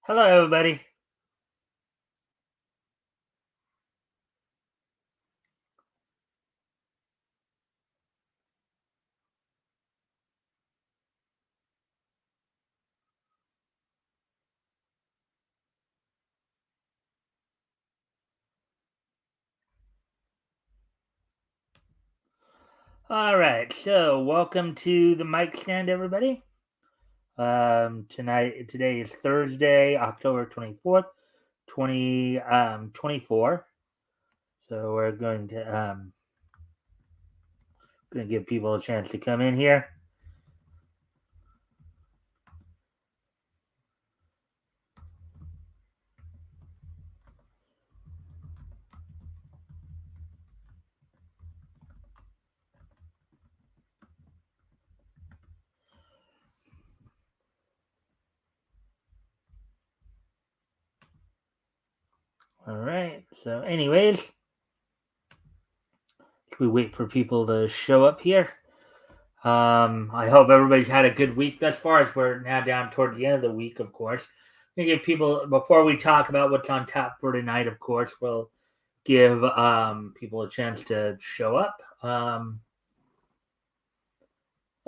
Hello, everybody. All right, so welcome to the Mikestand, everybody. Today is Thursday, October 24th, 2024. So we're going to give people a chance to come in here. All right. So, anyways, we wait for people to show up here. I hope everybody's had a good week thus far, as we're now down towards the end of the week, of course. I'm going to give people, before we talk about what's on tap for tonight, of course, we'll give people a chance to show up.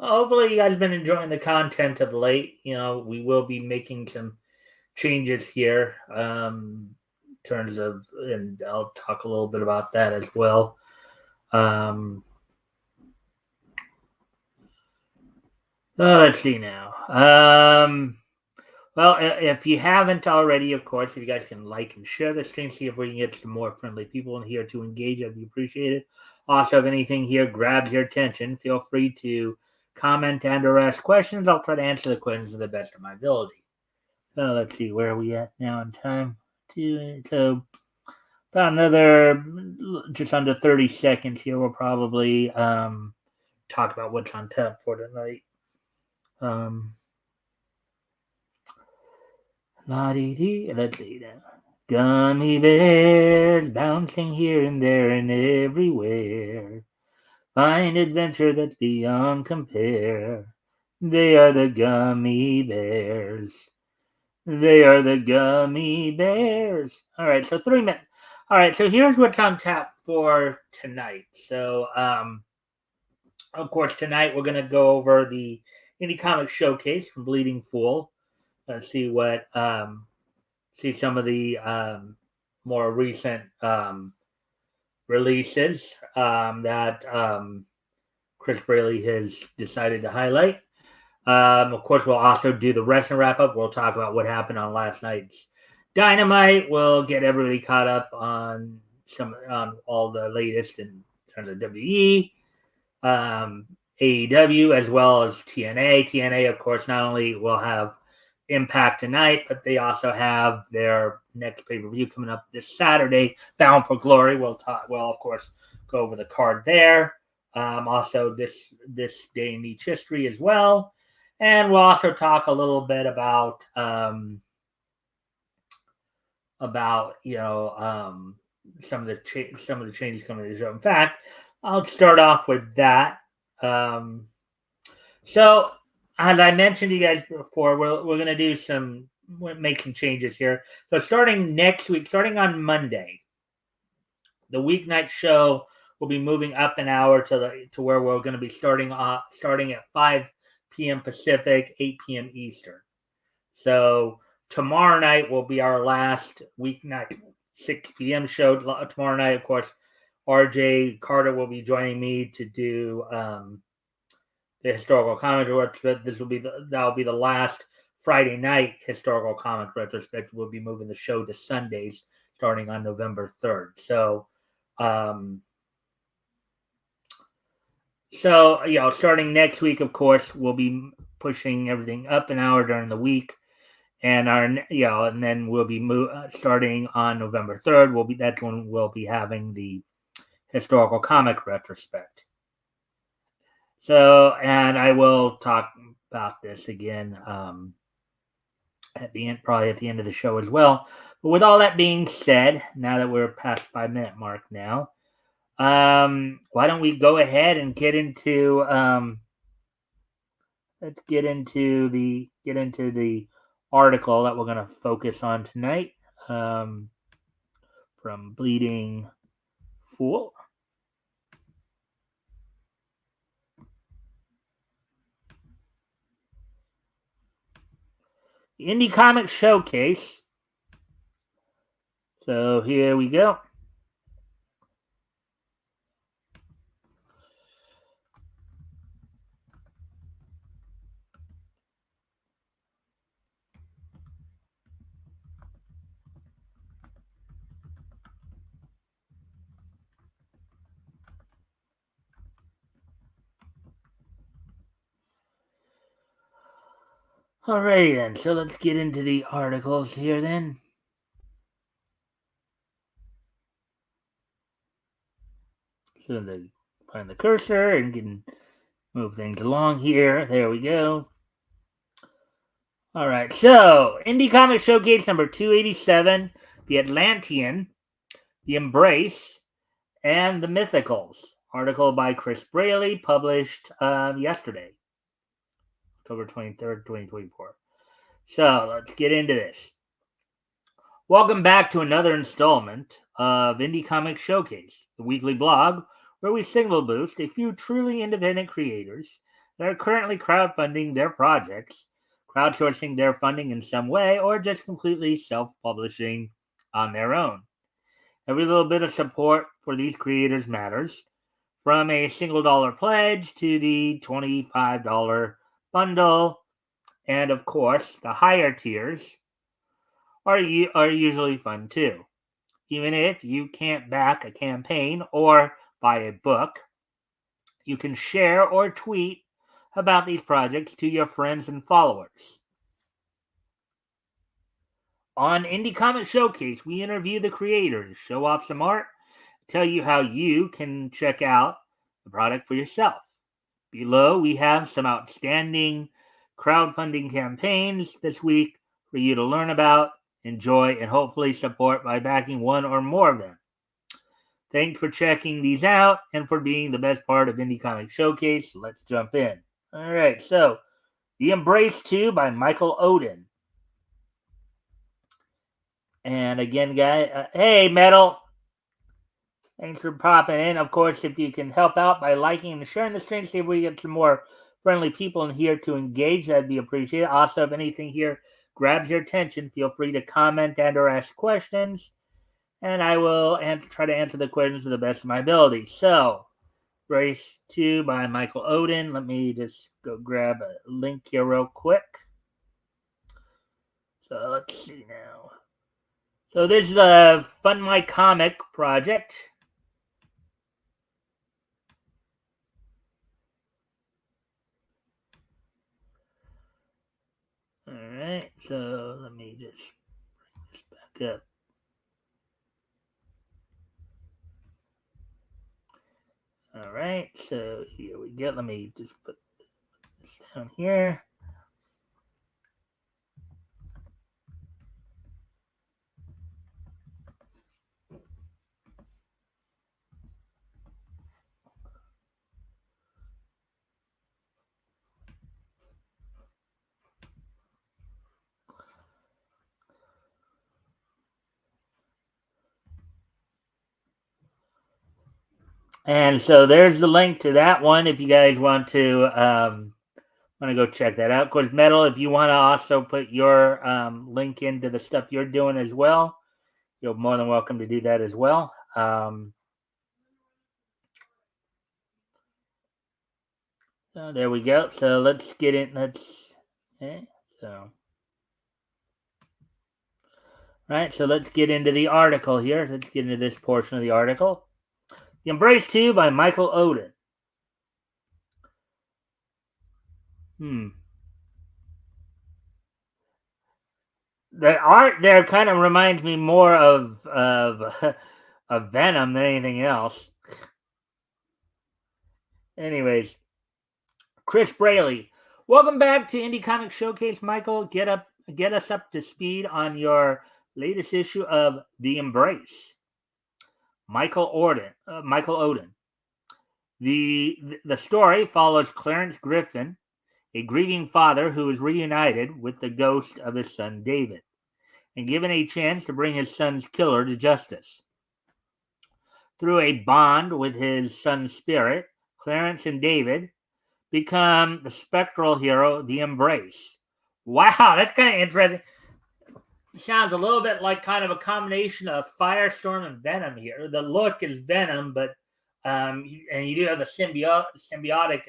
Hopefully, you guys have been enjoying the content of late. We will be making some changes here in terms of, and I'll talk a little bit about that as well. Let's see now. Well, if you haven't already, of course, if you guys can like and share the stream, see if we can get some more friendly people in here to engage, I'd be appreciated. Also, if anything here grabs your attention, feel free to comment and or ask questions. I'll try to answer the questions to the best of my ability. So let's see, where are we at now in time? So about another just under 30 seconds here, we'll probably talk about what's on tap for tonight. Let's see now. Gummy bears bouncing here and there and everywhere. Find adventure that's beyond compare. They are the gummy bears. They are the gummy bears. All right, so 3 minutes. All right, so here's what's on tap for tonight. So, of course, tonight we're gonna go over the indie comic showcase from Bleeding Fool. See what see some of the more recent releases that Chris Braley has decided to highlight. Of course, we'll also do the wrestling wrap up. We'll talk about what happened on last night's Dynamite. We'll get everybody caught up on all the latest in terms of WWE, AEW, as well as TNA. TNA, of course, not only will have Impact tonight, but they also have their next pay per view coming up this Saturday, Bound for Glory. We'll talk. Well, of course, go over the card there. Also, this day in each history as well, and we'll also talk a little bit about some of the changes coming to the show. In fact, I'll start off with that. So, as I mentioned to you guys before, we're gonna make some changes here. So, starting next week, starting on Monday, the weeknight show will be moving up an hour to where we're going to be starting at 5 p.m. Pacific, 8 p.m. Eastern. So tomorrow night will be our last weeknight 6 p.m. show. Tomorrow night, of course, RJ Carter will be joining me to do the historical comic retrospect. That'll be the last Friday night historical comic retrospect. We'll be moving the show to Sundays starting on November 3rd. So starting next week, of course, we'll be pushing everything up an hour during the week, and and then we'll be starting on November 3rd. That's when we'll be having the historical comic retrospect. So, and I will talk about this again at the end, probably at the end of the show as well. But with all that being said, now that we're past 5 minute mark now, why don't we go ahead and get into let's get into the article that we're going to focus on tonight from Bleeding Fool. Indie Comic Showcase. So here we go. Alrighty then, so let's get into the articles here then. So they find the cursor and can move things along here. There we go. Alright, so Indie Comic Showcase number 287, The Atlantean, The Embrace, and The Mythicals. Article by Chris Braley, published yesterday, October 23rd, 2024. So let's get into this. Welcome back to another installment of Indie Comic Showcase, the weekly blog where we signal boost a few truly independent creators that are currently crowdfunding their projects, crowdsourcing their funding in some way, or just completely self-publishing on their own. Every little bit of support for these creators matters, from a single dollar pledge to the $25 bundle, and of course, the higher tiers are usually fun too. Even if you can't back a campaign or buy a book, you can share or tweet about these projects to your friends and followers. On Indie Comic Showcase, we interview the creators, show off some art, tell you how you can check out the product for yourself. Below, we have some outstanding crowdfunding campaigns this week for you to learn about, enjoy, and hopefully support by backing one or more of them. Thanks for checking these out and for being the best part of Indie Comic Showcase. Let's jump in. All right, so The Embrace 2 by Michael Oden. And again, guys, hey, Metal. Thanks for popping in. Of course, if you can help out by liking and sharing the stream, see if we get some more friendly people in here to engage, that'd be appreciated. Also, if anything here grabs your attention, feel free to comment and or ask questions, and I will try to answer the questions to the best of my ability. So, Race 2 by Michael Oden. Let me just go grab a link here real quick. So, let's see now. So, this is a Fun My Comic project. Alright, so let me just bring this back up. Alright, so here we go. Let me just put this down here. And so there's the link to that one if you guys want to go check that out. Of course, Metal, if you want to also put your link into the stuff you're doing as well, you're more than welcome to do that as well. So there we go. So let's get in. So let's get into the article here. Let's get into this portion of the article. The Embrace 2 by Michael Oden. The art there kind of reminds me more of of Venom than anything else. Anyways, Chris Braley, welcome back to Indie Comic Showcase, Michael. Get us up to speed on your latest issue of The Embrace. Michael Oden. The story follows Clarence Griffin, a grieving father who is reunited with the ghost of his son David and given a chance to bring his son's killer to justice. Through a bond with his son's spirit, Clarence and David become the spectral hero, the Embrace. Wow, that's kind of interesting. Sounds a little bit like kind of a combination of Firestorm and Venom here. The look is Venom, but and you do have the symbiotic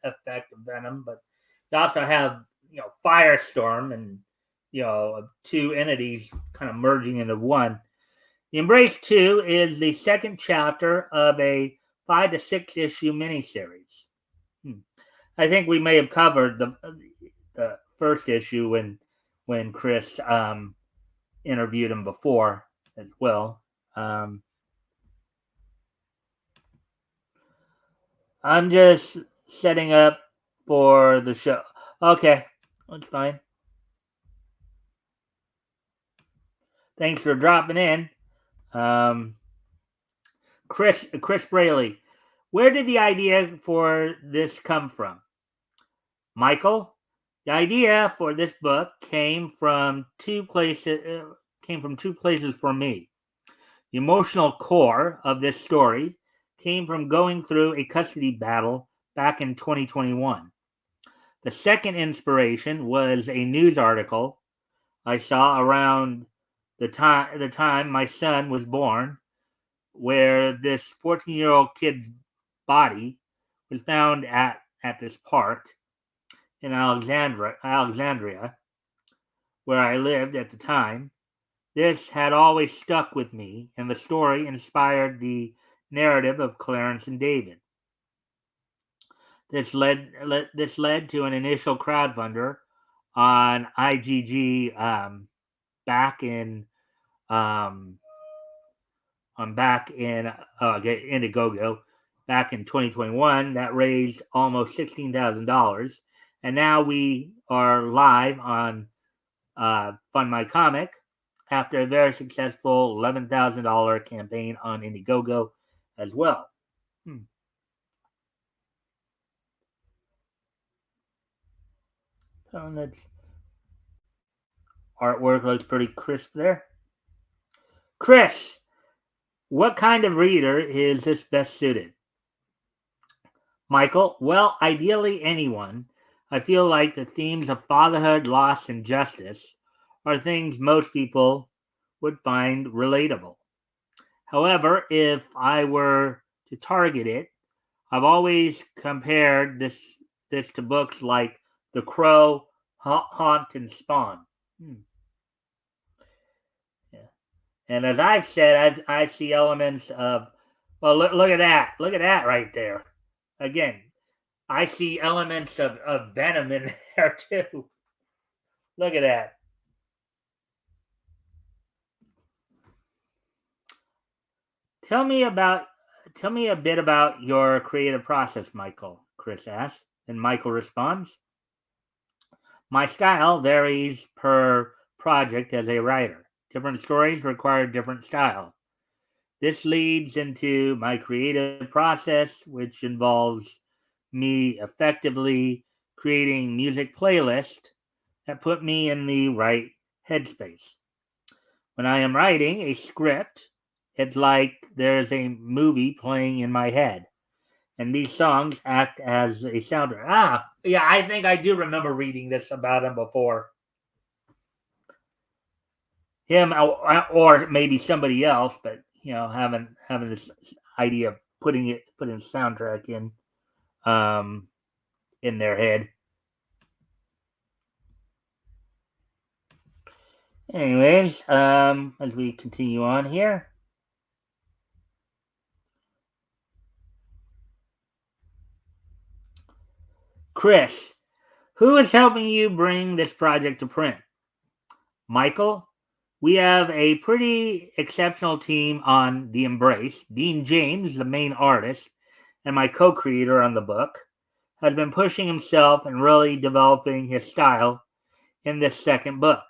effect of Venom, but you also have Firestorm and two entities kind of merging into one. The Embrace 2 is the second chapter of a 5 to 6 issue miniseries. I think we may have covered the first issue when Chris interviewed him before as well. I'm just setting up for the show. Okay, that's fine. Thanks for dropping in. Chris Braley, where did the idea for this come from? Michael, the idea for this book came from two places for me. The emotional core of this story came from going through a custody battle back in 2021. The second inspiration was a news article I saw around the time my son was born, where this 14-year-old kid's body was found at this park in Alexandria, where I lived at the time. This had always stuck with me, and the story inspired the narrative of Clarence and David. This led to an initial crowdfunder on IGG back in Indiegogo back in 2021 that raised almost $16,000, and now we are live on Fund My Comic after a very successful $11,000 campaign on Indiegogo as well. So that's artwork looks pretty crisp there. Chris, what kind of reader is this best suited? Michael, well, ideally anyone. I feel like the themes of fatherhood, loss, and justice are things most people would find relatable. However, if I were to target it, I've always compared this to books like The Crow, Haunt, and Spawn. Yeah. And as I've said, I see elements of, well, look at that. Look at that right there. Again, I see elements of Venom in there too. Look at that. Tell me a bit about your creative process, Michael, Chris asks. And Michael responds, my style varies per project as a writer. Different stories require different style. This leads into my creative process, which involves me effectively creating music playlists that put me in the right headspace. When I am writing a script, it's like there's a movie playing in my head, and these songs act as a soundtrack. Yeah, I think I do remember reading this about him before. Him or maybe somebody else, but having this idea of putting a soundtrack in their head. Anyways, as we continue on here. Chris, who is helping you bring this project to print? Michael, we have a pretty exceptional team on The Embrace. Dean James, the main artist, and my co-creator on the book, has been pushing himself and really developing his style in this second book,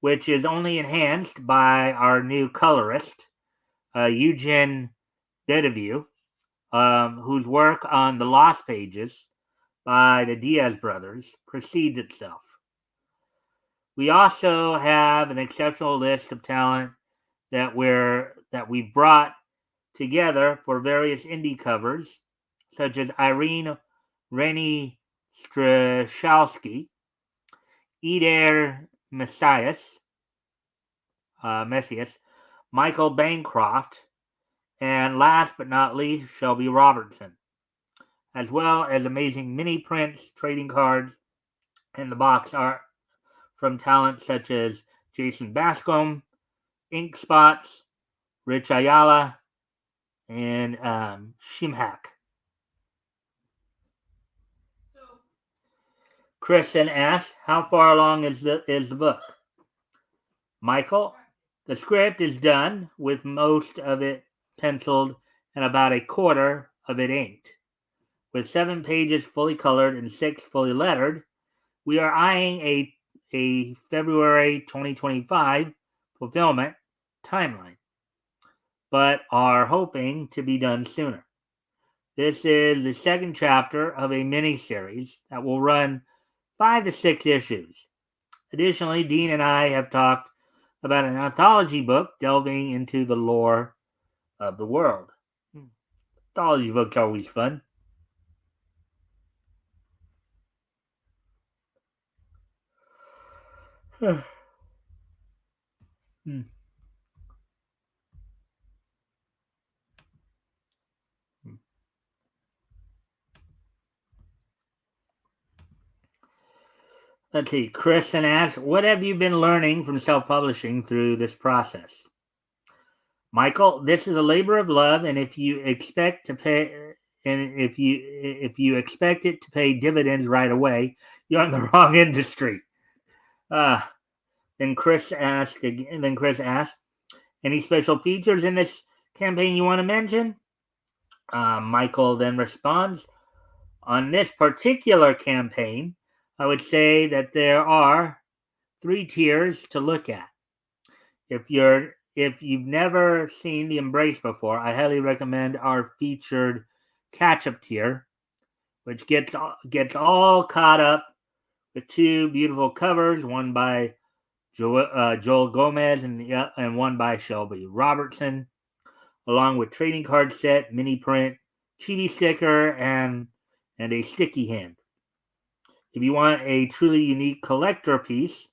which is only enhanced by our new colorist, Eugene Bedeview, whose work on the Lost Pages by the Diaz brothers precedes itself. We also have an exceptional list of talent that we've brought together for various indie covers, such as Irene Rennie Strzelski, Eder Messias, Michael Bancroft, and last but not least, Shelby Robertson, as well as amazing mini prints, trading cards, and the box art from talent such as Jason Bascom, Ink Spots, Rich Ayala, and Shimhack. Kristen asks, how far along is the book? Michael, the script is done with most of it penciled and about a quarter of it inked. With 7 pages fully colored and 6 fully lettered, we are eyeing a February 2025 fulfillment timeline, but are hoping to be done sooner. This is the second chapter of a mini-series that will run 5 to 6 issues. Additionally, Dean and I have talked about an anthology book delving into the lore of the world. Anthology books are always fun. Let's see. Kristen asks, what have you been learning from self-publishing through this process? Michael, this is a labor of love, and if you expect it to pay dividends right away, you're in the wrong industry. Then Chris asked, any special features in this campaign you want to mention? Michael then responds, on this particular campaign, I would say that there are 3 tiers to look at. If you've never seen The Embrace before, I highly recommend our featured catch-up tier, which gets all caught up with 2 beautiful covers, one by Joel Gomez and one by Shelby Robertson, along with trading card set, mini print, chibi sticker, and a sticky hand. If you want a truly unique collector piece,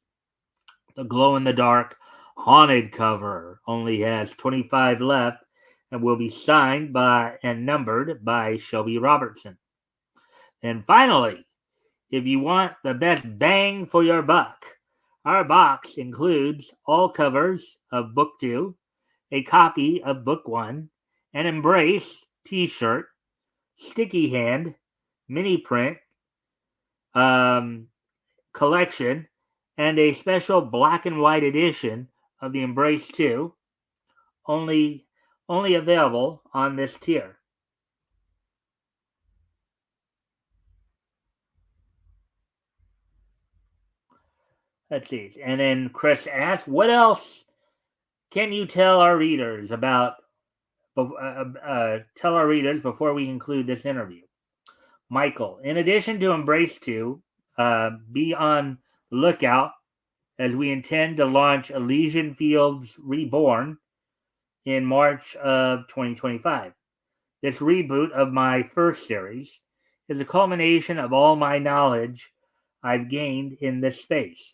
the glow-in-the-dark haunted cover only has 25 left and will be signed by and numbered by Shelby Robertson. And finally, if you want the best bang for your buck, our box includes all covers of Book 2, a copy of Book 1, an Embrace t-shirt, sticky hand, mini print, collection, and a special black and white edition of the Embrace 2, only available on this tier. Let's see. And then Chris asks, what else can you tell our readers about tell our readers before we conclude this interview? Michael, in addition to Embrace 2, be on the lookout as we intend to launch Elysian Fields Reborn in March of 2025. This reboot of my first series is a culmination of all my knowledge I've gained in this space.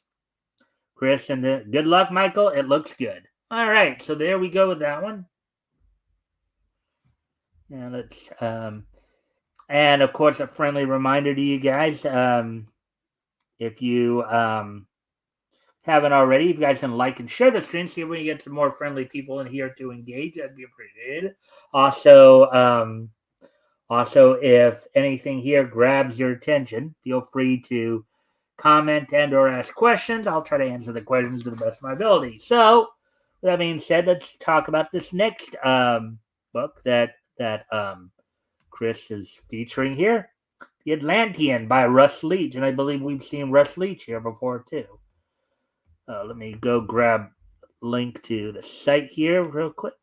Chris, and good luck, Michael. It looks good. All right, so there we go with that one. Now let's, and of course, a friendly reminder to you guys, if you haven't already, if you guys can like and share the stream, see if we can get some more friendly people in here to engage. That'd be appreciated. Also, if anything here grabs your attention, feel free to comment and or ask questions. I'll try to answer the questions to the best of my ability. So, with that being said, let's talk about this next book that Chris is featuring here, The Atlantean by Russ Leach, and I believe we've seen Russ Leach here before too. Let me go grab link to the site here real quick.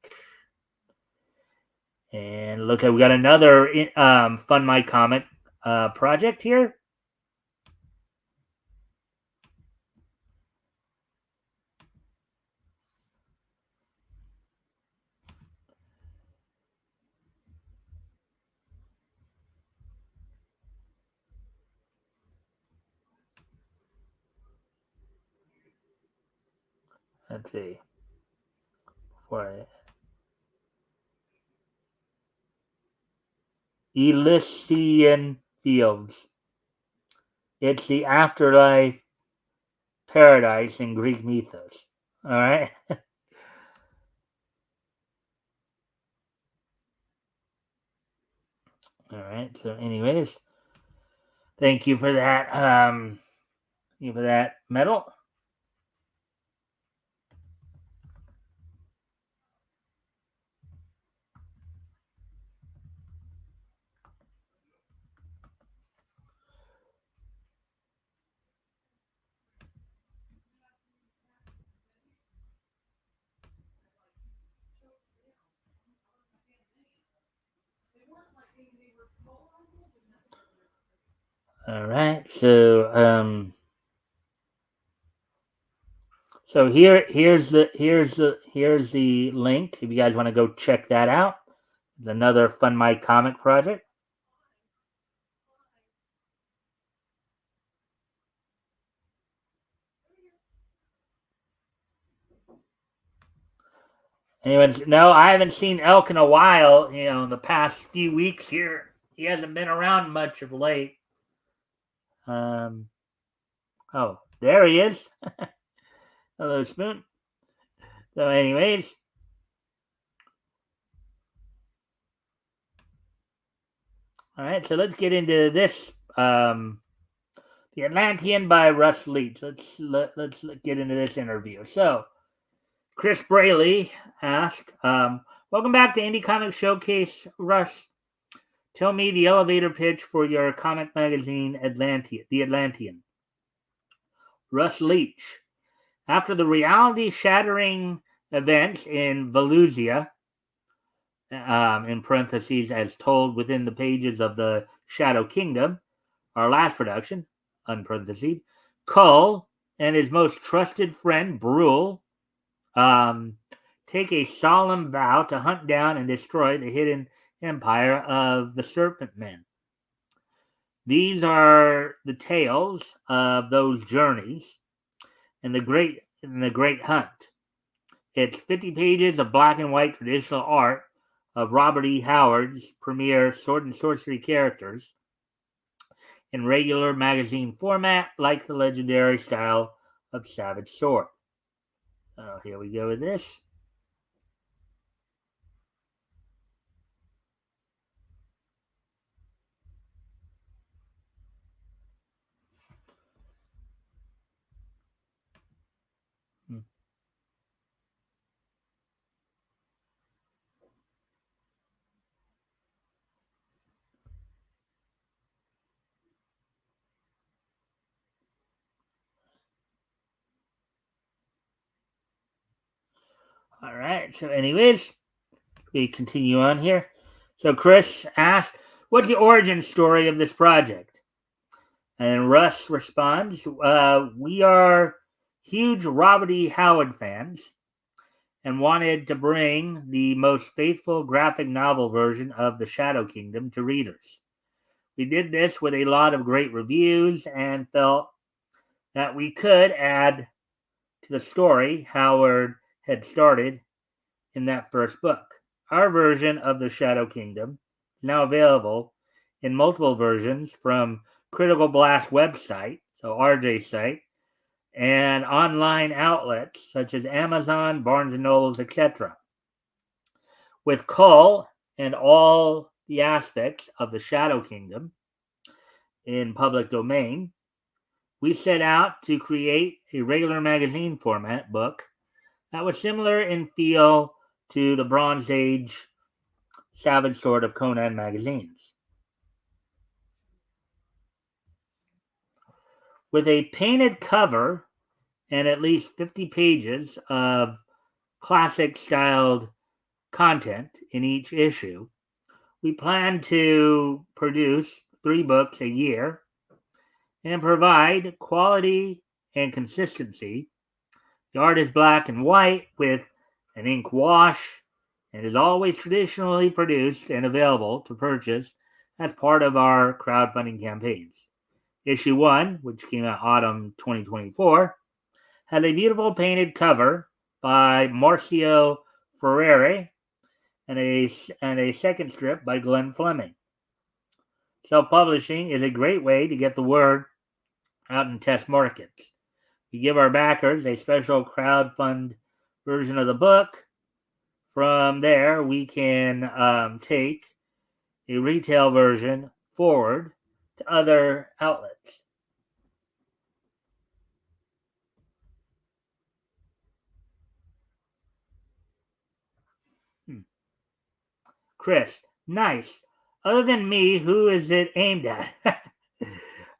And look, we got another Fun My Comic project here. Let's see. Elysian Fields. It's the afterlife paradise in Greek mythos. All right. All right. So, anyways, thank you for that. Thank you for that medal. All right. So here's the link if you guys want to go check that out. It's another Fun My Comic project. Anyone? No, I haven't seen Elk in a while. In the past few weeks here, he hasn't been around much of late. Oh, there he is. Hello, Spoon. So, anyways, all right. So let's get into this. The Atlantean by Russ Leach. Let's get into this interview. So, Chris Braley asked, "Welcome back to Indie Comic Showcase, Russ. Tell me the elevator pitch for your comic magazine, The Atlantean." Russ Leach. After the reality-shattering events in Valusia, in parentheses, as told within the pages of the Shadow Kingdom, our last production, unparenthesed, Cull and his most trusted friend, Brule, take a solemn vow to hunt down and destroy the hidden empire of the Serpent Men. These are the tales of those journeys and the great hunt. It's 50 pages of black and white traditional art of Robert E. Howard's premier sword and sorcery characters in regular magazine format, like the legendary style of Savage Sword. So here we go with this. All right. So, anyways, we continue on here. So, Chris asked, "What's the origin story of this project?" And Russ responds, "We are huge Robert E. Howard fans and wanted to bring the most faithful graphic novel version of The Shadow Kingdom to readers. We did this with a lot of great reviews and felt that we could add to the story Howard had started in that first book. Our version of The Shadow Kingdom is now available in multiple versions from Critical Blast website, so RJ's site, and online outlets such as Amazon, Barnes and Nobles, etc. With Cull and all the aspects of the Shadow Kingdom in public domain, we set out to create a regular magazine format book that was similar in feel to the Bronze Age Savage Sword of Conan magazines. With a painted cover and at least 50 pages of classic styled content in each issue, we plan to produce 3 books a year and provide quality and consistency. The art is black and white with an ink wash and is always traditionally produced and available to purchase as part of our crowdfunding campaigns. Issue 1, which came out autumn 2024, has a beautiful painted cover by Marcio Ferreri and a second strip by Glenn Fleming. Self-publishing is a great way to get the word out in test markets. We give our backers a special crowdfund version of the book. From there, we can take a retail version forward to other outlets. Chris, nice. Other than me, who is it aimed at?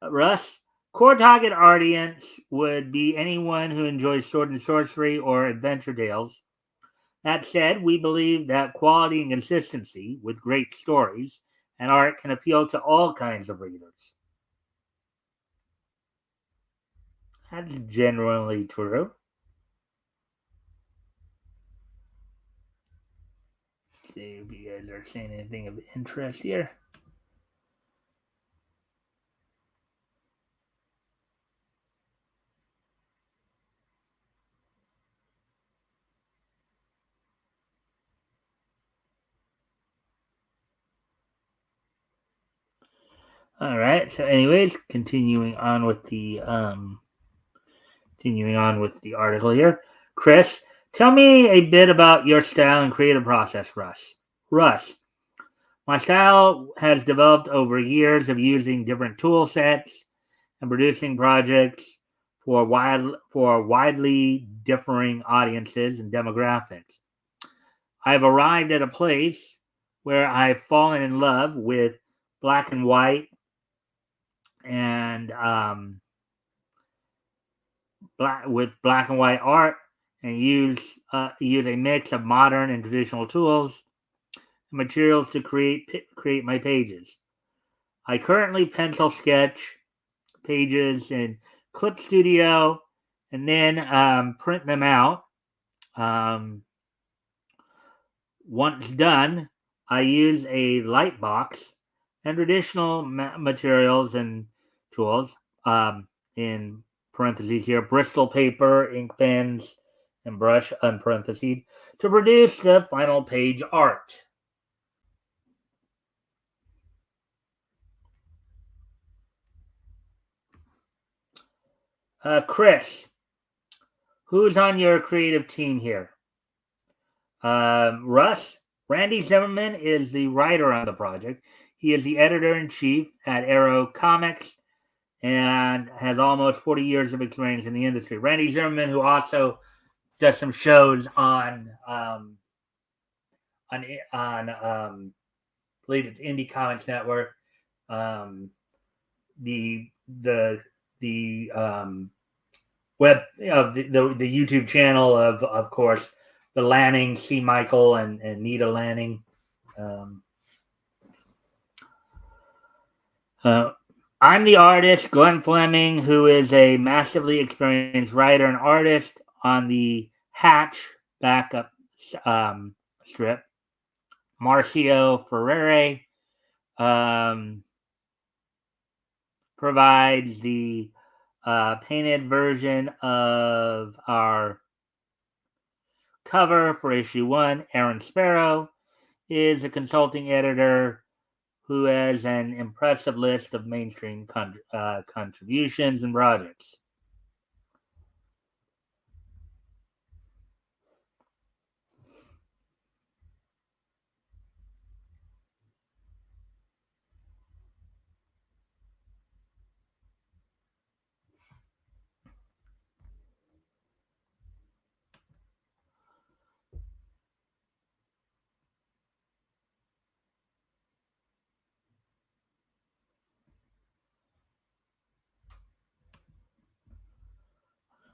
Russ, core target audience would be anyone who enjoys sword and sorcery or adventure tales. That said, we believe that quality and consistency with great stories and art can appeal to all kinds of readers. That's generally true. Let's see if you guys are seeing anything of interest here. All right. So, anyways, continuing on with the article here. Chris, tell me a bit about your style and creative process, Russ. Russ, my style has developed over years of using different tool sets and producing projects for widely differing audiences and demographics. I've arrived at a place where I've fallen in love with black and white and black and white art, and use a mix of modern and traditional tools and materials to create my pages. I currently pencil sketch pages in Clip Studio and then print them out. Once done, I use a light box and traditional materials and tools, in parentheses here, Bristol paper, ink pens, and brush, unparentheses, to produce the final page art. Chris, who's on your creative team here? Russ, Randy Zimmerman is the writer on the project. He is the editor-in-chief at Arrow Comics and has almost 40 years of experience in the industry. Randy Zimmerman, who also does some shows on I believe it's Indie Comics Network, the web the YouTube channel of course the Lanning, C. Michael and Nita Lanning. I'm the artist, Glenn Fleming, who is a massively experienced writer and artist on the Hatch backup strip. Marcio Ferreri provides the painted version of our cover for issue 1. Aaron Sparrow is a consulting editor who has an impressive list of mainstream contributions and projects.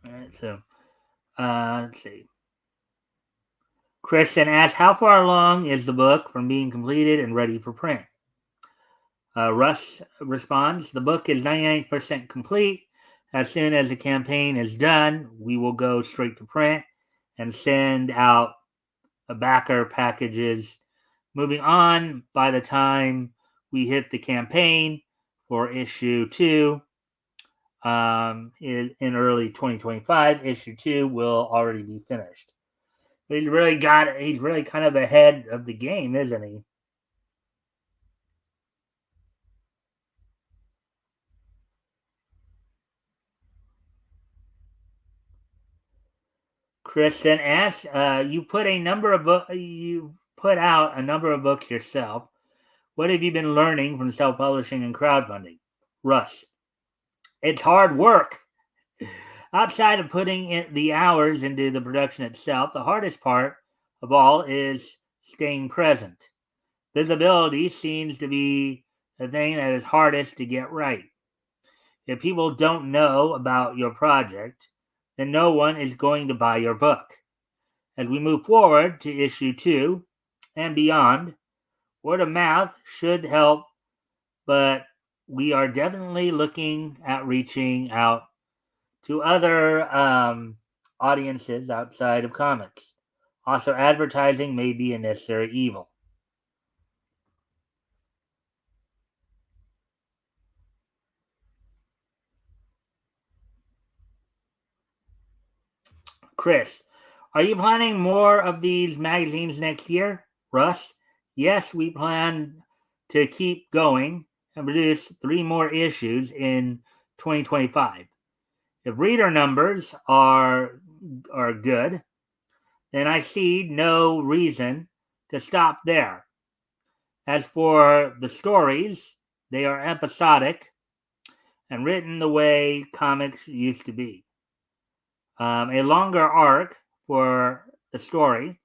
All right, so let's see. Kristen asks, how far along is the book from being completed and ready for print? Russ responds, the book is 99% complete. As soon as the campaign is done, we will go straight to print and send out backer packages. Moving on, by the time we hit the campaign for issue 2, in early 2025, issue 2 will already be finished. He's really kind of ahead of the game, isn't he? Kristen asks, you put out a number of books yourself. What have you been learning from self-publishing and crowdfunding? Russ, it's hard work. Outside of putting in the hours into the production itself, the hardest part of all is staying present. Visibility seems to be the thing that is hardest to get right. If people don't know about your project, then no one is going to buy your book. As we move forward to issue 2 and beyond, word of mouth should help, but we are definitely looking at reaching out to other audiences outside of comics. Also, advertising may be a necessary evil. Chris, are you planning more of these magazines next year? Russ, yes, we plan to keep going and produce 3 more issues in 2025. If reader numbers are good, then I see no reason to stop there. As for the stories, they are episodic and written the way comics used to be. A longer arc for the story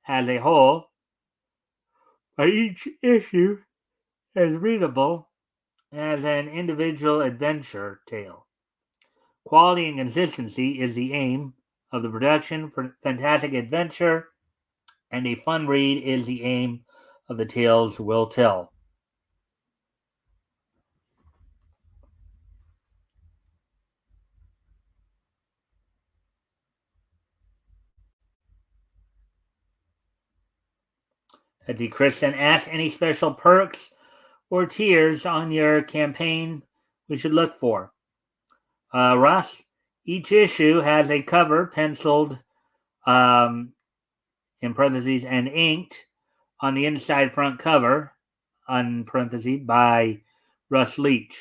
as a whole, but each issue is readable as an individual adventure tale. Quality and consistency is the aim of the production for fantastic adventure, and a fun read is the aim of the tales we'll tell. The Christian asks any special perks or tiers on your campaign we should look for. Ross, each issue has a cover penciled in parentheses and inked on the inside front cover, on parentheses, by Russ Leach.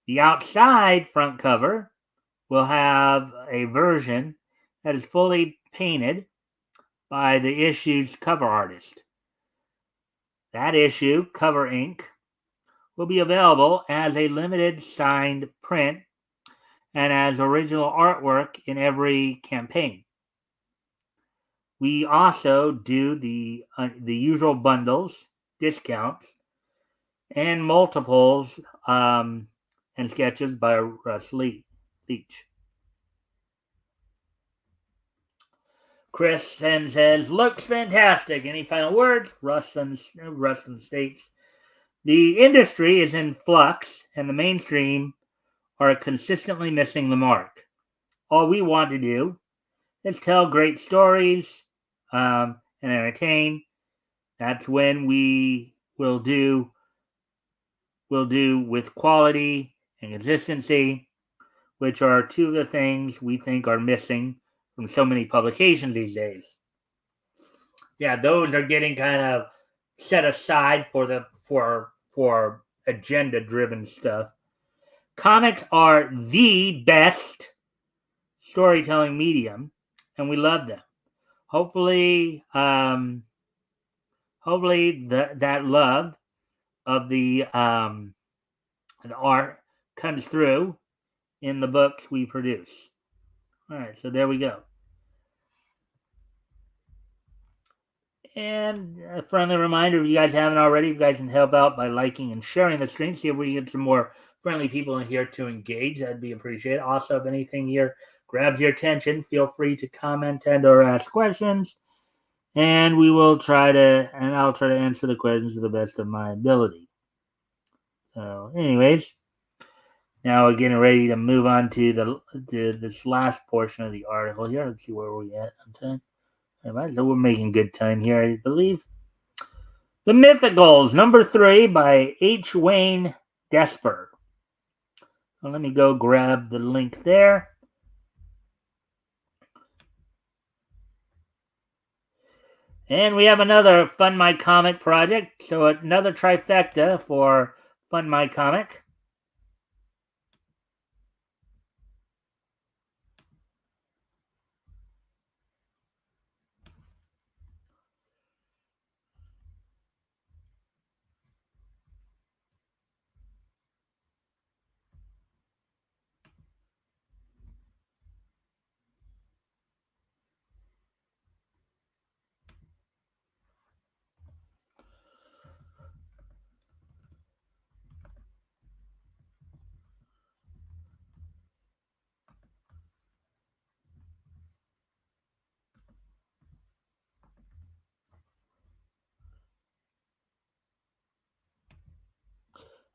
The outside front cover will have a version that is fully painted by the issue's cover artist. That issue, cover ink, will be available as a limited signed print and as original artwork in every campaign. We also do the usual bundles, discounts, and multiples and sketches by Russ Leach. Chris then says, looks fantastic. Any final words? Rustin states, the industry is in flux and the mainstream are consistently missing the mark. All we want to do is tell great stories and entertain. That's when we will do with quality and consistency, which are 2 of the things we think are missing from so many publications these days. Yeah, those are getting kind of set aside for agenda driven stuff. Comics are the best storytelling medium, and we love them. Hopefully, that love of the art comes through in the books we produce. All right, so there we go. And a friendly reminder, if you guys haven't already, you guys can help out by liking and sharing the stream. See if we can get some more friendly people in here to engage. That'd be appreciated. Also, if anything here grabs your attention, feel free to comment and or ask questions. And I'll try to answer the questions to the best of my ability. Anyways, now we're getting ready to move on to this last portion of the article here. Let's see where we're at on time. All right, so we're making good time here, I believe. The Mythicals, number 3 by H. Wayne Desper. Well, let me go grab the link there. And we have another Fund My Comic project. So another trifecta for Fund My Comic.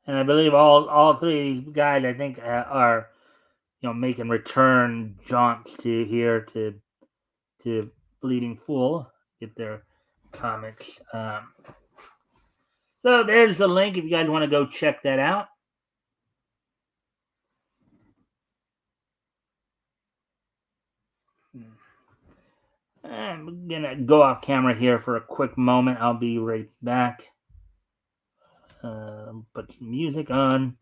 And I believe all three of these guys, I think, are making return jaunts to here to Bleeding Fool, get their comics. So there's the link if you guys want to go check that out. I'm gonna go off camera here for a quick moment. I'll be right back. Put some music on.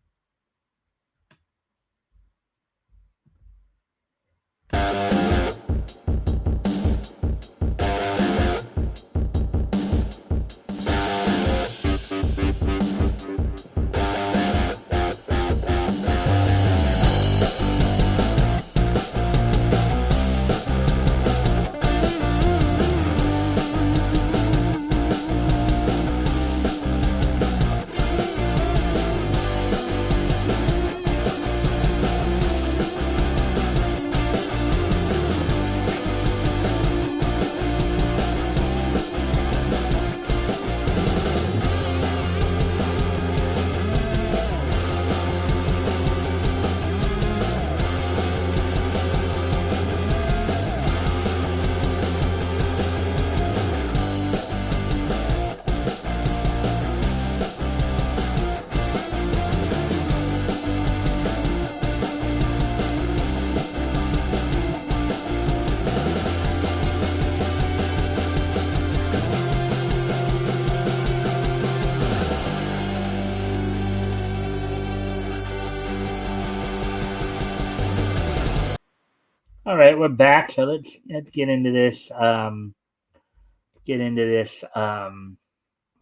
All right, we're back. So let's get into this.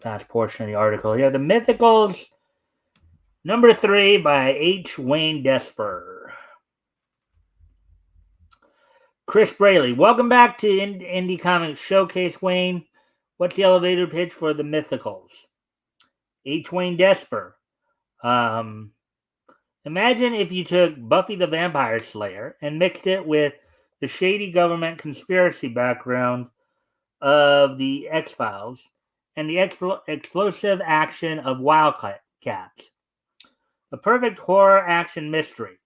Last portion of the article here. The Mythicals, number 3 by H. Wayne Desper. Chris Braley, welcome back to Indie Comics Showcase, Wayne. What's the elevator pitch for the Mythicals? H. Wayne Desper. Imagine if you took Buffy the Vampire Slayer and mixed it with the shady government conspiracy background of the X-Files and the explosive action of Wildcats. A perfect horror action mystery.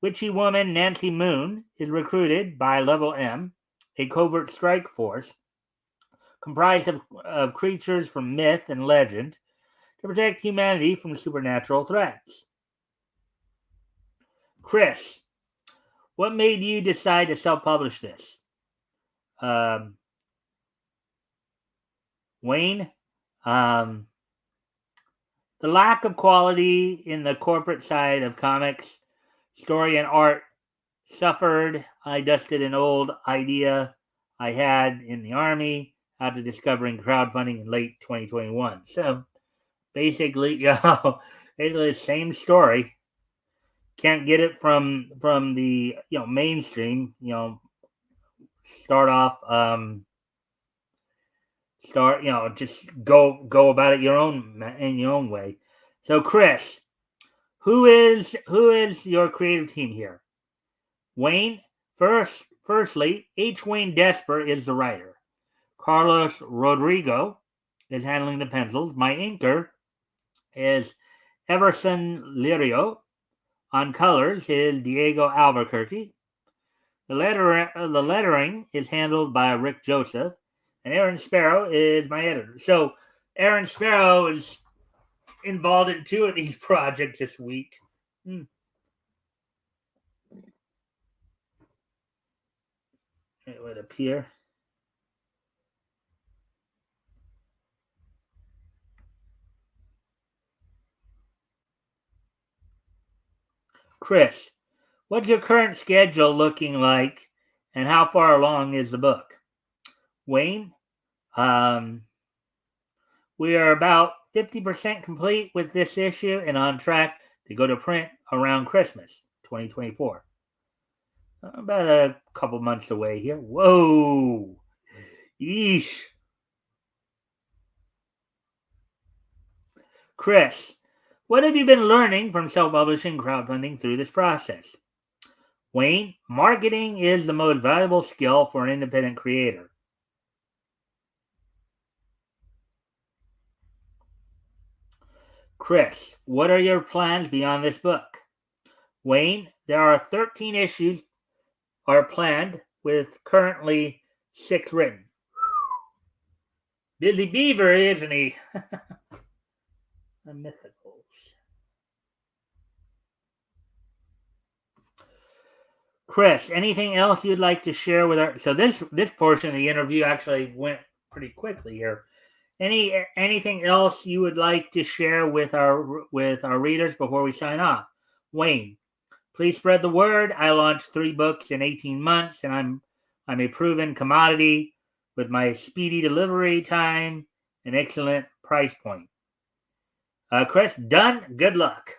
Witchy woman Nancy Moon is recruited by Level M, a covert strike force comprised of creatures from myth and legend to protect humanity from supernatural threats. Chris, what made you decide to self-publish this? Wayne, the lack of quality in the corporate side of comics, story and art suffered. I dusted an old idea I had in the Army after discovering crowdfunding in late 2021. So basically, it's the same story. Can't get it from the mainstream. Start off. Just go about it in your own way. So Chris, who is your creative team here? Wayne, firstly, H. Wayne Desper is the writer. Carlos Rodrigo is handling the pencils. My inker is Everson Lirio. On colors is Diego Albuquerque. The lettering is handled by Rick Joseph, and Aaron Sparrow is my editor. So Aaron Sparrow is involved in 2 of these projects this week. It would appear. Chris, what's your current schedule looking like, and how far along is the book? Wayne, we are about 50% complete with this issue and on track to go to print around Christmas 2024. About a couple months away here. Whoa! Yeesh. Chris, what have you been learning from self-publishing crowdfunding through this process? Wayne, marketing is the most valuable skill for an independent creator. Chris, what are your plans beyond this book? Wayne, there are 13 issues are planned with currently 6 written. Busy beaver, isn't he? The mythicals. Chris, anything else you'd like to share with our? So this portion of the interview actually went pretty quickly here. Anything else you would like to share with our readers before we sign off? Wayne, please spread the word. I launched 3 books in 18 months, and I'm a proven commodity with my speedy delivery time and excellent price point. Chris, done. Good luck.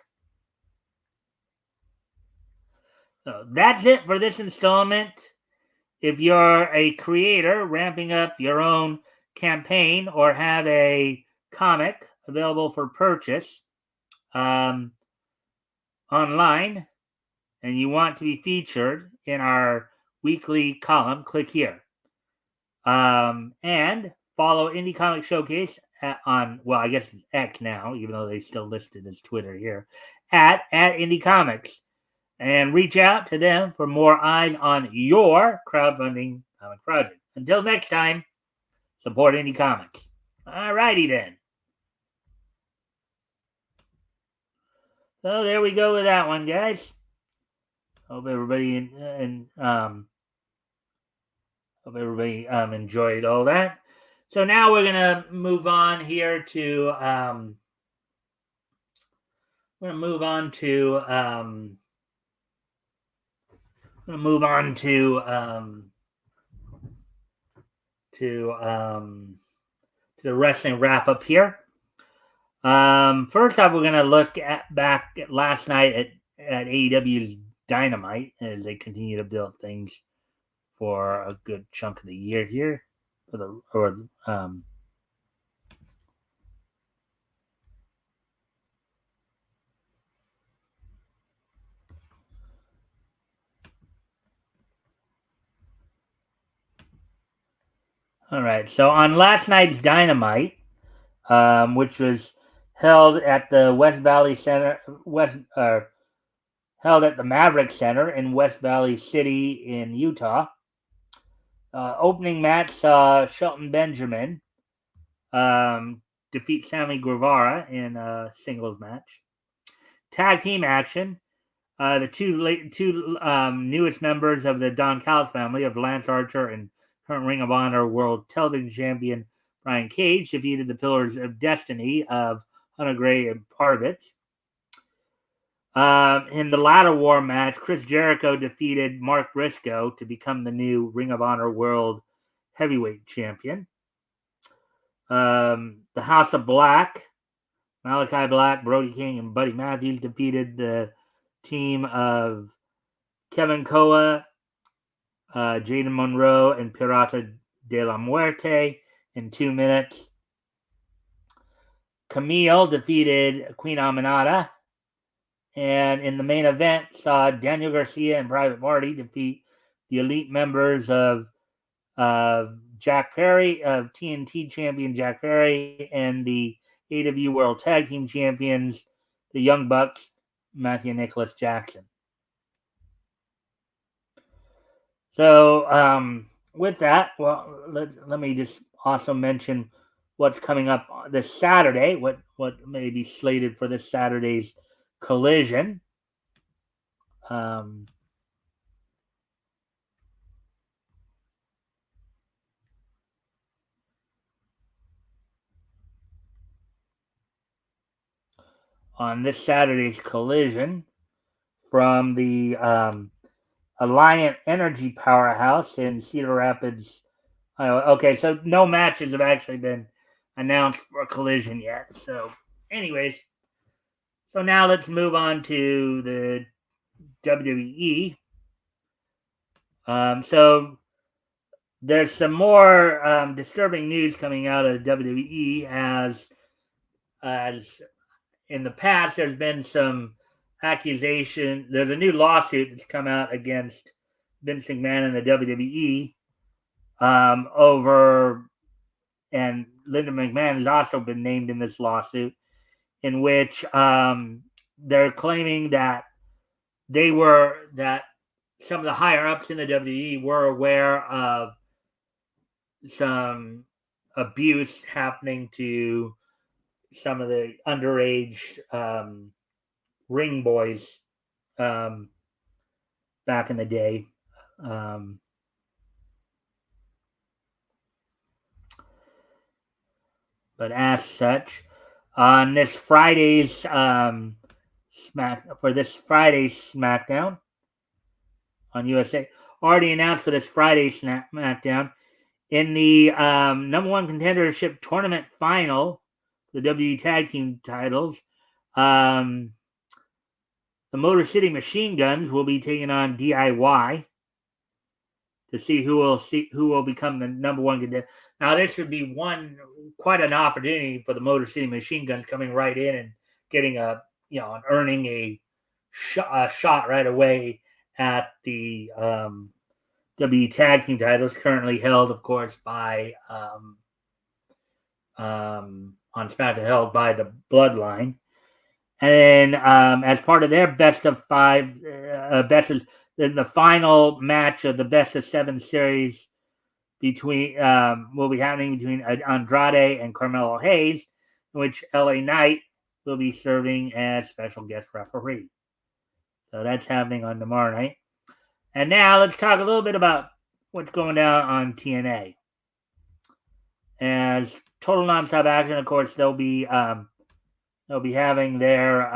So that's it for this installment. If you're a creator ramping up your own campaign or have a comic available for purchase online and you want to be featured in our weekly column, click here. And follow Indie Comic Showcase on, well, I guess it's X now, even though they still listed as Twitter here, at Indie Comics. And reach out to them for more eyes on your crowdfunding comic project. Until next time, support Indie Comics. All righty then. So there we go with that one, guys. Hope everybody enjoyed all that. So now we're gonna move on here to the wrestling wrap up here. First off, we're gonna look back at last night at AEW's Dynamite as they continue to build things for a good chunk of the year here. All right. So on last night's Dynamite, which was held at the West Valley Center, held at the Maverick Center in West Valley City in Utah. Opening match saw Shelton Benjamin defeat Sammy Guevara in a singles match. Tag team action. The two newest members of the Don Callis family of Lance Archer and current Ring of Honor World Television Champion Brian Cage defeated the Pillars of Destiny of Hunter Gray and Parvitz. In the Ladder War match, Chris Jericho defeated Mark Briscoe to become the new Ring of Honor World Heavyweight Champion. The House of Black, Malachi Black, Brody King, and Buddy Matthews defeated the team of Kevin Koa, Jaden Monroe, and Pirata de la Muerte in 2 minutes. Camille defeated Queen Aminata. And in the main event, saw Daniel Garcia and Private Party defeat the elite members of Jack Perry, of TNT champion Jack Perry, and the AW World Tag Team champions the Young Bucks, Matthew Nicholas Jackson. So with that, well, let me just also mention what's coming up this Saturday. What may be slated for this Saturday's Collision. On this Saturday's Collision from the Alliant Energy Powerhouse in Cedar Rapids, Iowa. Okay, so no matches have actually been announced for Collision yet. So, anyways, so now let's move on to the WWE. So there's some more disturbing news coming out of WWE as in the past there's been some accusation. There's a new lawsuit that's come out against Vince McMahon and the WWE over, and Linda McMahon has also been named in this lawsuit, in which they're claiming that some of the higher ups in the WWE were aware of some abuse happening to some of the underage ring boys back in the day. But as such, on this Friday's SmackDown on USA, already announced for this Friday's SmackDown, in the number one contendership tournament final, the WWE Tag Team titles, the Motor City Machine Guns will be taking on DIY to see who will become the number one contender. Now, this would be quite an opportunity for the Motor City Machine Guns, coming right in and getting and earning a shot right away at the WWE Tag Team titles, currently held, of course, by on SmackDown, held by the Bloodline. And then, as part of their best of five, then the final match of the best of 7 series will be happening between Andrade and Carmelo Hayes, in which LA Knight will be serving as special guest referee. So that's happening on tomorrow night. And now let's talk a little bit about what's going down on TNA. As Total Nonstop Action, of course, they'll be having their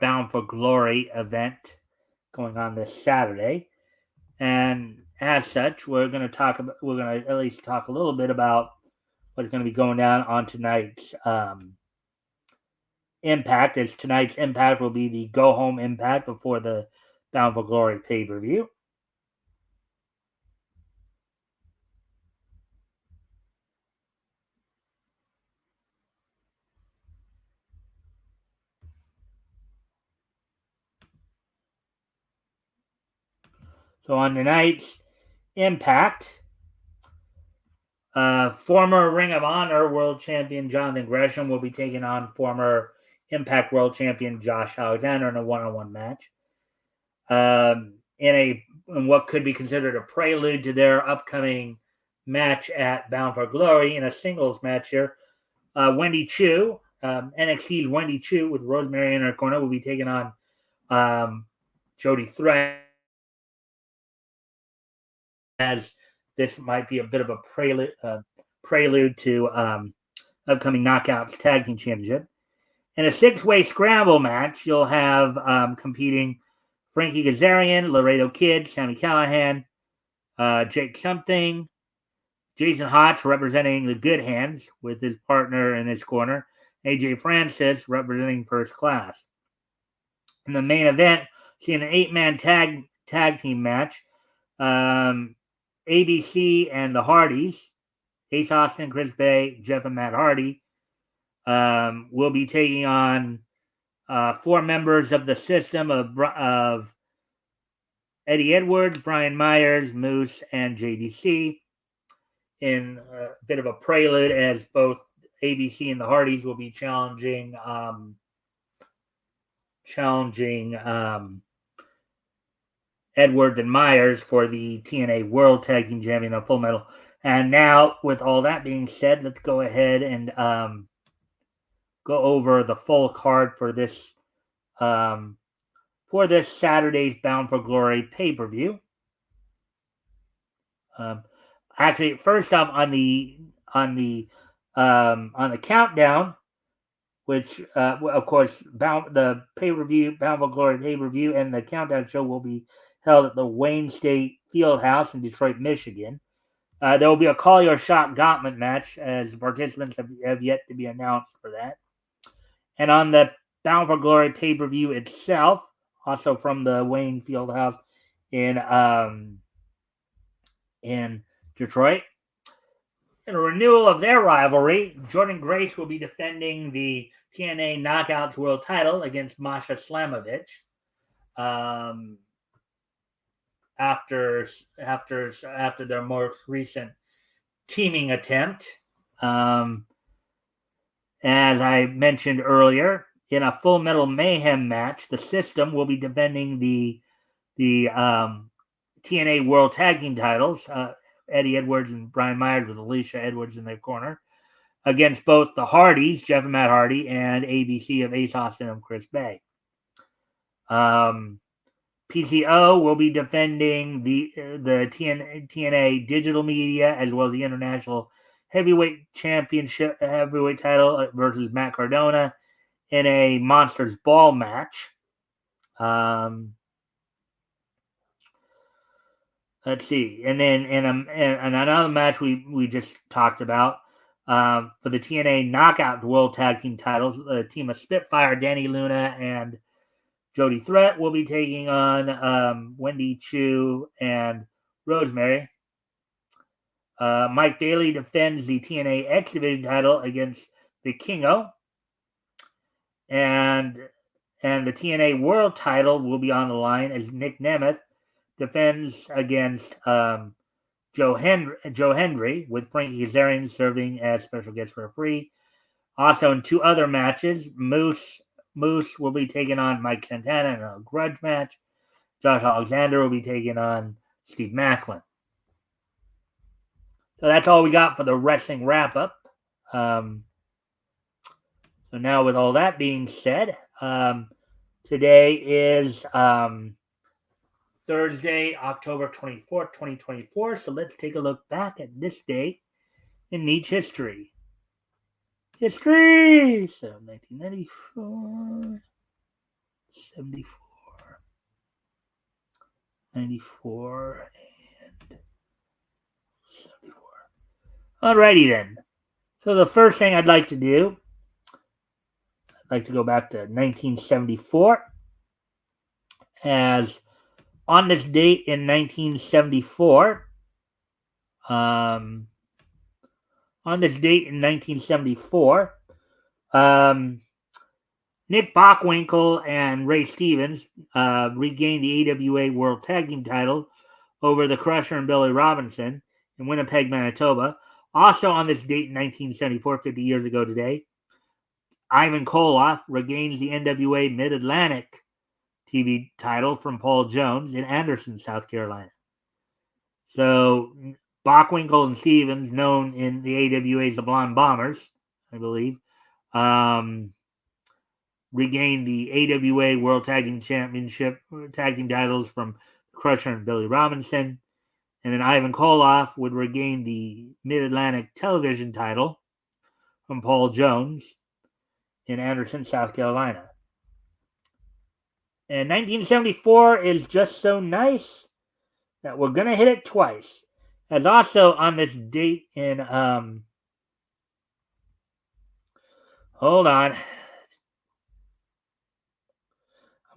Bound for Glory event going on this Saturday. And as such, we're going to at least talk a little bit about what's going to be going down on tonight's Impact, as tonight's Impact will be the Go Home Impact before the Bound for Glory pay-per-view. So on tonight's Impact, former Ring of Honor World Champion Jonathan Gresham will be taking on former Impact World Champion Josh Alexander in a one-on-one match. In what could be considered a prelude to their upcoming match at Bound for Glory, in a singles match here, Wendy Chu, NXT's Wendy Chu, with Rosemary in her corner, will be taking on Jody Threat, as this might be a bit of a prelude to upcoming Knockouts Tag Team Championship. In a 6-way scramble match, you'll have competing Frankie Kazarian, Laredo Kid, Sami Callihan, Jake Something, Jason Hotch representing the Good Hands with his partner in his corner, AJ Francis representing First Class. In the main event, seeing an 8-man tag team match, ABC and the Hardys, Ace Austin, Chris Bay, Jeff and Matt Hardy, will be taking on 4 members of the System of Eddie Edwards, Brian Myers, Moose, and JDC, in a bit of a prelude, as both ABC and the Hardys will be challenging Edwards and Myers for the TNA World Tag Team Champion of Full Metal. And now, with all that being said, let's go ahead and go over the full card for this Saturday's Bound for Glory pay-per-view. Actually, first up on the countdown, which of course the pay-per-view Bound for Glory pay-per-view and the countdown show will be held at the Wayne State Fieldhouse in Detroit, Michigan. There will be a Call Your Shot Gauntlet match, as participants have yet to be announced for that. And on the Bound for Glory pay-per-view itself, also from the Wayne Fieldhouse in Detroit, in a renewal of their rivalry, Jordan Grace will be defending the TNA Knockouts World Title against Masha Slamovich. After their most recent teaming attempt. As I mentioned earlier, in a Full Metal Mayhem match, the System will be defending the TNA World Tag Team titles, Eddie Edwards and Brian Myers with Alicia Edwards in their corner, against both the Hardys, Jeff and Matt Hardy, and ABC of Ace Austin and Chris Bay. PCO will be defending the TNA digital media as well as the International Heavyweight Championship heavyweight title versus Matt Cardona in a Monsters Ball match. Let's see, and then in another match we just talked about for the TNA Knockout World Tag Team titles, the team of Spitfire, Danny Luna, and Jody Threat will be taking on Wendy Chu and Rosemary. Mike Bailey defends the TNA X Division title against the Kingo. And the TNA World title will be on the line as Nick Nemeth defends against Joe Hendry, with Frankie Kazarian serving as special guest referee. Also in two other matches, Moose will be taking on Mike Santana in a grudge match. Josh Alexander will be taking on Steve Macklin. So that's all we got for the wrestling wrap-up. So now with all that being said, today is Thursday, October 24th, 2024. So let's take a look back at this date in Nietzsche history. So 1994, 74, 94, and 74. Alrighty then. So the first thing I'd like to do, I'd like to go back to 1974, as on this date in 1974, Nick Bockwinkel and Ray Stevens regained the AWA World Tag Team title over the Crusher and Billy Robinson in Winnipeg, Manitoba. Also on this date in 1974, 50 years ago today, Ivan Koloff regains the NWA Mid-Atlantic TV title from Paul Jones in Anderson, South Carolina. So Bockwinkel and Stevens, known in the AWA as the Blonde Bombers, I believe, regained the AWA World Tag Team Championship tag team titles from Crusher and Billy Robinson. And then Ivan Koloff would regain the Mid-Atlantic television title from Paul Jones in Anderson, South Carolina. And 1974 is just so nice that we're going to hit it twice. As also on this date in, hold on. I'm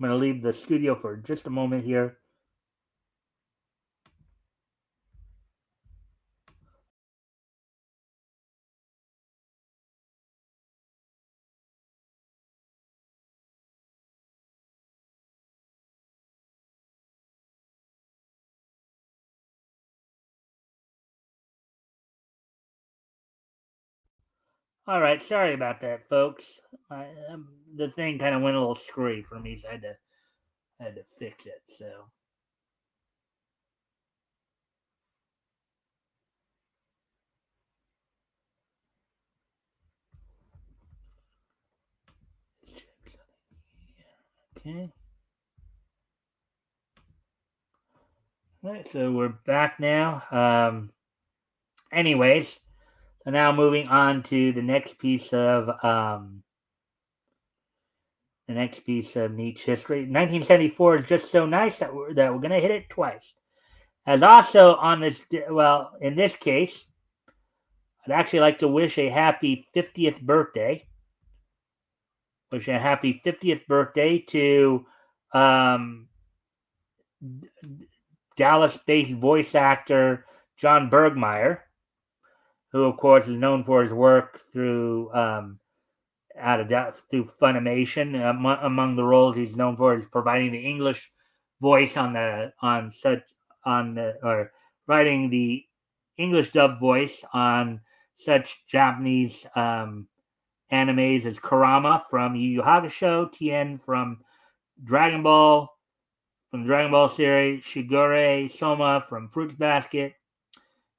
going to leave the studio for just a moment here. All right, sorry about that, folks. The thing kind of went a little screwy for me, so I had to fix it. So okay. All right, so we're back now. Anyways, so now moving on to the next piece of Nietzsche history. 1974 is just so nice that we're going to hit it twice. As also on this, well, in this case, I'd actually like to wish a happy 50th birthday. Wish a happy 50th birthday to um, Dallas-based voice actor John Bergmeyer, who of course is known for his work through through Funimation. Among the roles he's known for is providing the English voice or writing the English dub voice on such Japanese animes as Kurama from Yu Yu Hakusho, Tien Dragon Ball from the Dragon Ball series, Shigure Soma from Fruits Basket,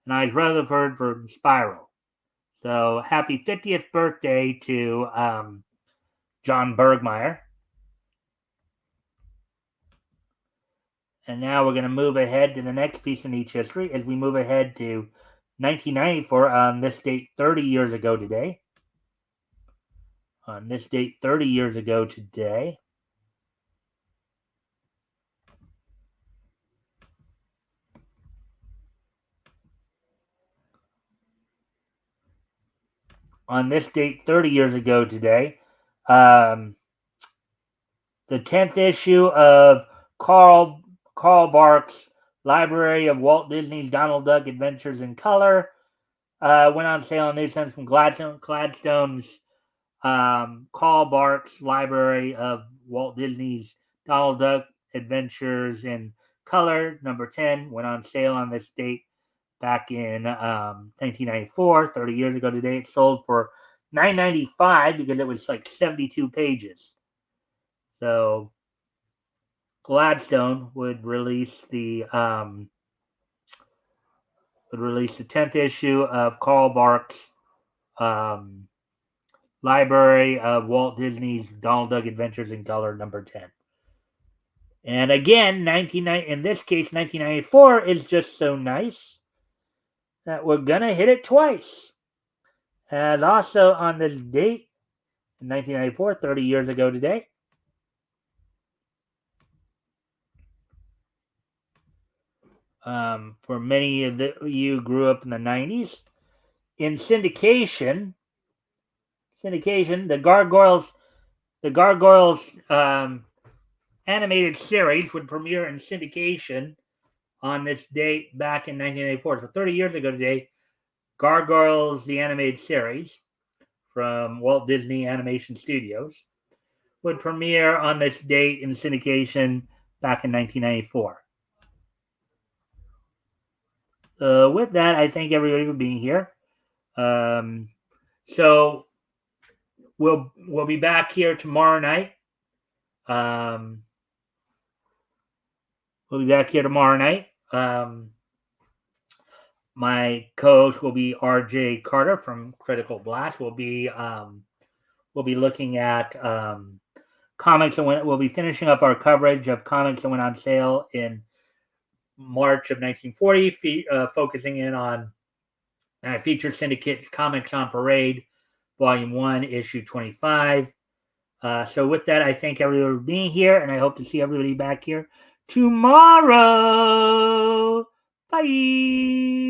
and Ives Rutherford from Spiral. So happy 50th birthday to John Bergmeyer. And now we're going to move ahead to the next piece in Nietzsche history as we move ahead to 1994 on this date 30 years ago today. On this date 30 years ago today. On this date 30 years ago today, the 10th issue of Carl Barks' Library of Walt Disney's Donald Duck Adventures in Color went on sale on New Sense from Gladstone's Carl Barks' Library of Walt Disney's Donald Duck Adventures in Color, number 10, went on sale on this date back in 1994, 30 years ago today. It sold for $9.95 because it was like 72 pages. So Gladstone would release the 10th issue of Carl Barks' Library of Walt Disney's Donald Duck Adventures in Color, number 10. And again, in this case, 1994 is just so nice that we're going to hit it twice. And also on this date, in 1994, 30 years ago today, for many of you grew up in the 90s, in syndication, the Gargoyles animated series would premiere in syndication on this date back in 1984. So 30 years ago today, Gargoyles, the animated series from Walt Disney Animation Studios, would premiere on this date in syndication back in 1994. With that, I thank everybody for being here. So we'll be back here tomorrow night. We'll be back here tomorrow night. My co-host will be RJ Carter from Critical Blast. We'll be looking at comics that we'll be finishing up our coverage of comics that went on sale in March of 1940, focusing in on Feature Syndicate Comics on Parade, Volume 1, Issue 25. So with that, I thank everyone for being here, and I hope to see everybody back here tomorrow. Bye.